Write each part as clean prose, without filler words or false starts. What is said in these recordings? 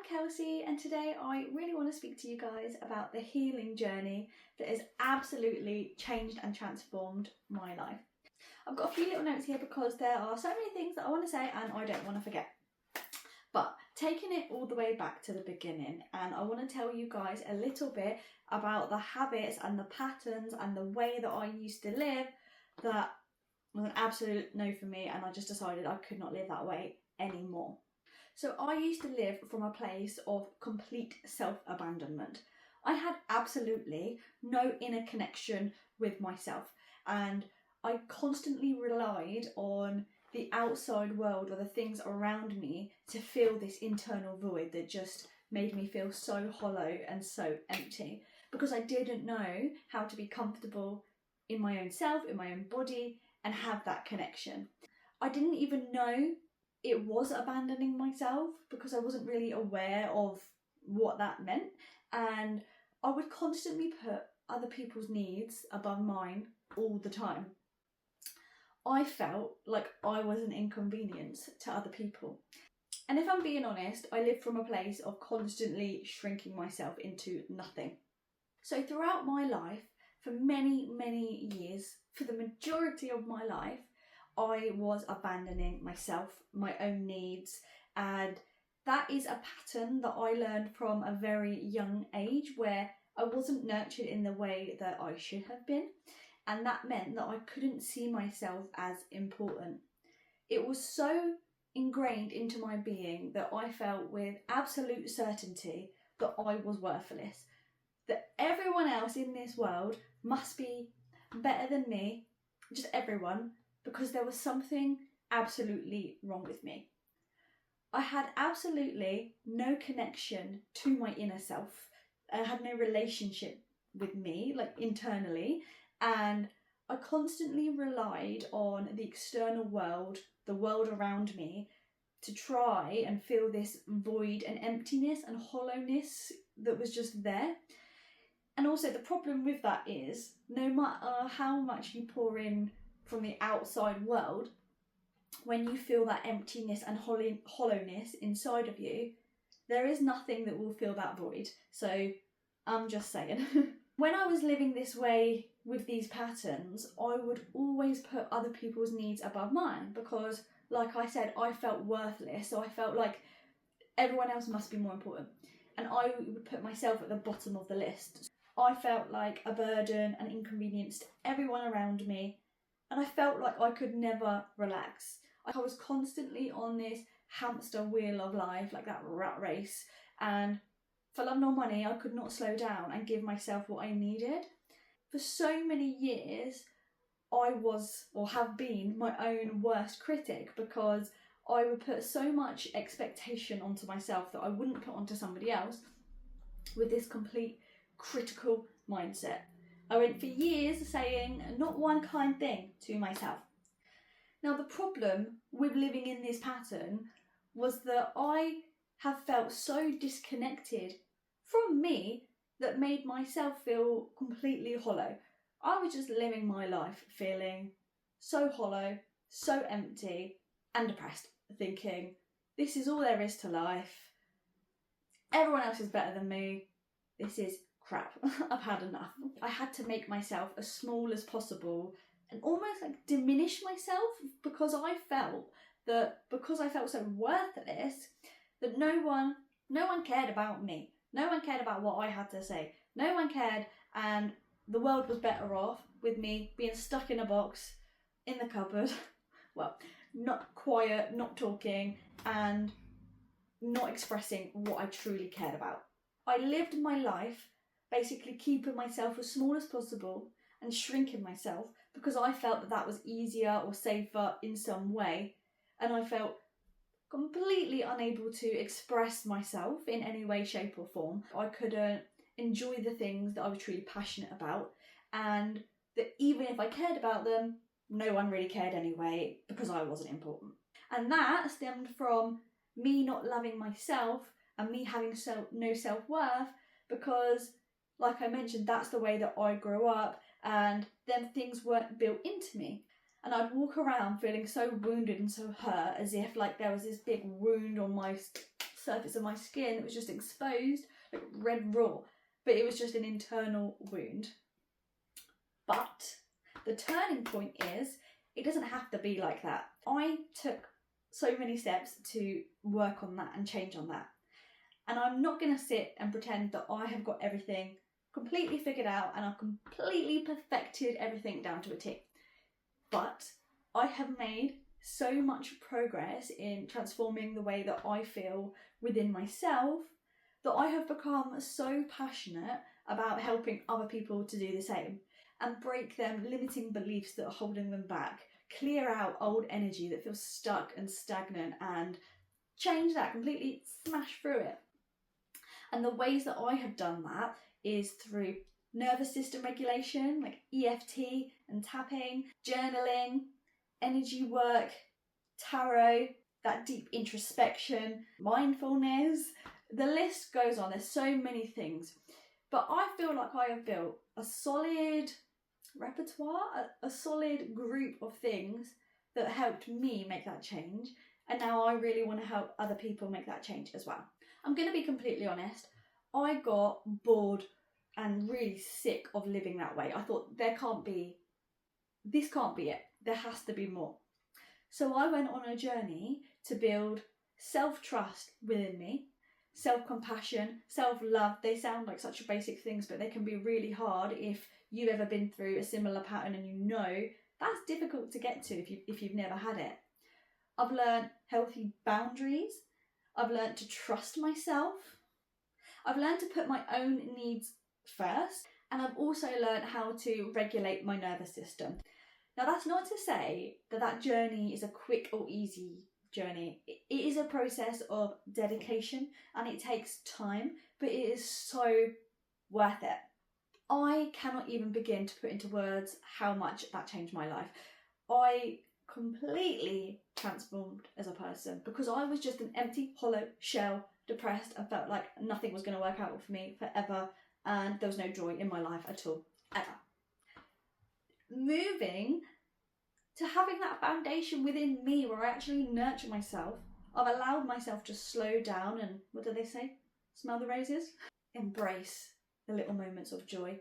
Kelsey, and today I really want to speak to you guys about the healing journey that has absolutely changed and transformed my life. I've got a few little notes here because there are so many things that I want to say and I don't want to forget. But taking it all the way back to the beginning, and I want to tell you guys a little bit about the habits and the patterns and the way that I used to live that was an absolute no for me, and I just decided I could not live that way anymore. So I used to live from a place of complete self-abandonment. I had absolutely no inner connection with myself, and I constantly relied on the outside world or the things around me to fill this internal void that just made me feel so hollow and so empty, because I didn't know how to be comfortable in my own self, in my own body, and have that connection. I didn't even know it was abandoning myself because I wasn't really aware of what that meant, and I would constantly put other people's needs above mine all the time. I felt like I was an inconvenience to other people. And if I'm being honest, I lived from a place of constantly shrinking myself into nothing. So throughout my life, for many, many years, for the majority of my life, I was abandoning myself, my own needs, and that is a pattern that I learned from a very young age, where I wasn't nurtured in the way that I should have been, and that meant that I couldn't see myself as important. It was so ingrained into my being that I felt with absolute certainty that I was worthless, that everyone else in this world must be better than me, just everyone, because there was something absolutely wrong with me. I had absolutely no connection to my inner self. I had no relationship with me, like internally, and I constantly relied on the external world, the world around me, to try and fill this void and emptiness and hollowness that was just there. And also the problem with that is, no matter how much you pour in from the outside world, when you feel that emptiness and hollowness inside of you, there is nothing that will fill that void. So I'm just saying. When I was living this way with these patterns, I would always put other people's needs above mine because, like I said, I felt worthless. So I felt like everyone else must be more important. And I would put myself at the bottom of the list. I felt like a burden and inconvenience to everyone around me. And I felt like I could never relax. I was constantly on this hamster wheel of life, like that rat race. And for love nor money, I could not slow down and give myself what I needed. For so many years, I was, or have been, my own worst critic, because I would put so much expectation onto myself that I wouldn't put onto somebody else, with this complete critical mindset. I went for years saying not one kind thing to myself. Now, the problem with living in this pattern was that I have felt so disconnected from me that made myself feel completely hollow. I was just living my life feeling so hollow, so empty and depressed, thinking, this is all there is to life. Everyone else is better than me. This is crap. I've had enough. I had to make myself as small as possible and almost like diminish myself, because I felt that because I felt so worthless that no one cared about me. No one cared about what I had to say. No one cared, and the world was better off with me being stuck in a box in the cupboard. Well, not quiet, not talking, and not expressing what I truly cared about. I lived my life basically keeping myself as small as possible and shrinking myself because I felt that that was easier or safer in some way, and I felt completely unable to express myself in any way, shape or form. I couldn't enjoy the things that I was truly passionate about, and that even if I cared about them, no one really cared anyway because I wasn't important. And that stemmed from me not loving myself and me having no self-worth, because, like I mentioned, that's the way that I grew up, and then things weren't built into me. And I'd walk around feeling so wounded and so hurt, as if like there was this big wound on my surface of my skin that was just exposed, like red raw, but it was just an internal wound. But the turning point is, it doesn't have to be like that. I took so many steps to work on that and change on that. And I'm not going to sit and pretend that I have got everything completely figured out and I've completely perfected everything down to a T. But I have made so much progress in transforming the way that I feel within myself that I have become so passionate about helping other people to do the same and break them limiting beliefs that are holding them back, clear out old energy that feels stuck and stagnant and change that, completely smash through it. And the ways that I have done that is through nervous system regulation, like EFT and tapping, journaling, energy work, tarot, that deep introspection, mindfulness. The list goes on. There's so many things. But I feel like I have built a solid repertoire, a solid group of things that helped me make that change. And now I really want to help other people make that change as well. I'm going to be completely honest. I got bored and really sick of living that way. I thought this can't be it. There has to be more. So I went on a journey to build self-trust within me, self-compassion, self-love. They sound like such basic things, but they can be really hard if you've ever been through a similar pattern and you know that's difficult to get to if you've never had it. I've learned healthy boundaries. I've learned to trust myself. I've learned to put my own needs first, and I've also learned how to regulate my nervous system. Now, that's not to say that journey is a quick or easy journey. It is a process of dedication and it takes time, but it is so worth it. I cannot even begin to put into words how much that changed my life. I completely transformed as a person because I was just an empty, hollow shell, depressed, and felt like nothing was going to work out for me forever, and there was no joy in my life at all, ever. Moving to having that foundation within me where I actually nurture myself, I've allowed myself to slow down and, what do they say? Smell the roses? Embrace the little moments of joy.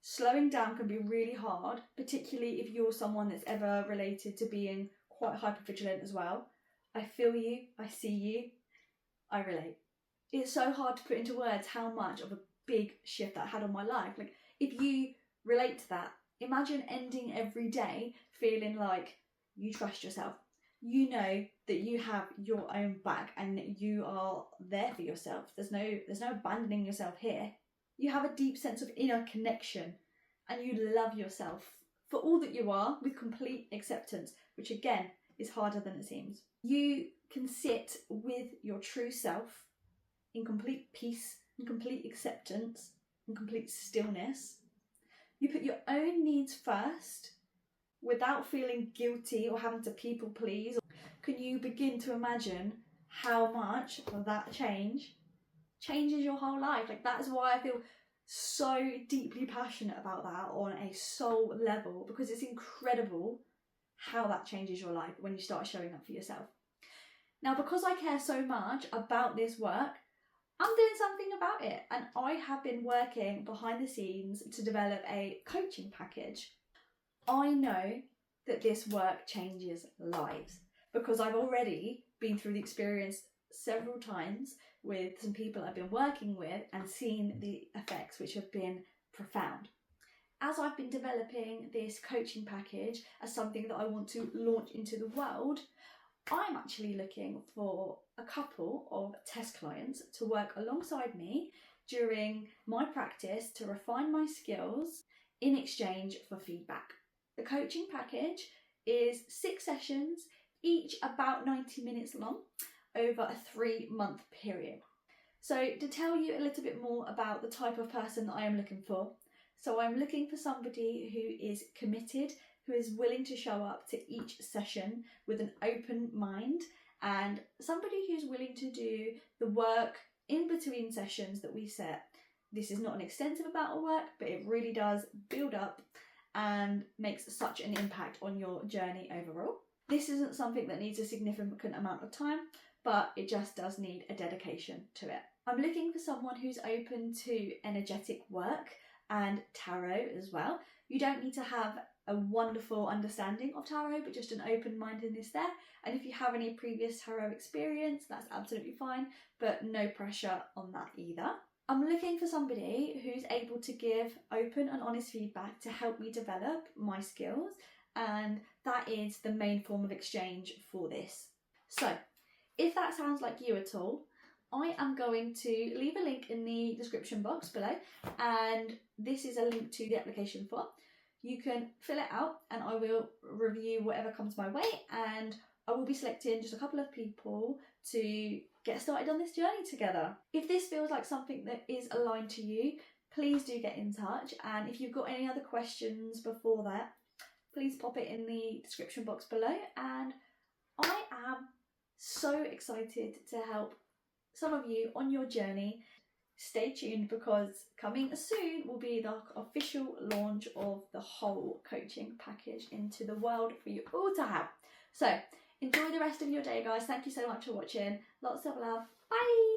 Slowing down can be really hard, particularly if you're someone that's ever related to being quite hypervigilant as well. I feel you, I see you, I relate. It's so hard to put into words how much of a big shift that had on my life. Like, if you relate to that, imagine ending every day feeling like you trust yourself. You know that you have your own back and you are there for yourself. There's no abandoning yourself here. You have a deep sense of inner connection and you love yourself for all that you are with complete acceptance, which again is harder than it seems. You can sit with your true self in complete peace and complete acceptance and complete stillness. You put your own needs first without feeling guilty or having to people please. Can you begin to imagine how much that changes your whole life? Like, that is why I feel so deeply passionate about that on a soul level, because it's incredible how that changes your life when you start showing up for yourself. Now, because I care so much about this work, I'm doing something about it, and I have been working behind the scenes to develop a coaching package. I know that this work changes lives because I've already been through the experience several times with some people I've been working with and seen the effects, which have been profound. As I've been developing this coaching package as something that I want to launch into the world, I'm actually looking for a couple of test clients to work alongside me during my practice to refine my skills in exchange for feedback. The coaching package is 6 sessions, each about 90 minutes long, over a 3-month period. So to tell you a little bit more about the type of person that I am looking for, so I'm looking for somebody who is committed, who is willing to show up to each session with an open mind, and somebody who's willing to do the work in between sessions that we set. This is not an extensive amount of work, but it really does build up and makes such an impact on your journey overall. This isn't something that needs a significant amount of time, but it just does need a dedication to it. I'm looking for someone who's open to energetic work and tarot as well. You don't need to have a wonderful understanding of tarot, but just an open-mindedness there. And if you have any previous tarot experience, that's absolutely fine, but no pressure on that either. I'm looking for somebody who's able to give open and honest feedback to help me develop my skills, and that is the main form of exchange for this. So if that sounds like you at all, I am going to leave a link in the description box below, and this is a link to the application form. You can fill it out and I will review whatever comes my way, and I will be selecting just a couple of people to get started on this journey together. If this feels like something that is aligned to you, please do get in touch, and if you've got any other questions before that, please pop it in the description box below. And I am so excited to help some of you on your journey. Stay tuned, because coming soon will be the official launch of the whole coaching package into the world for you all to have. So enjoy the rest of your day, guys. Thank you so much for watching. Lots of love. Bye.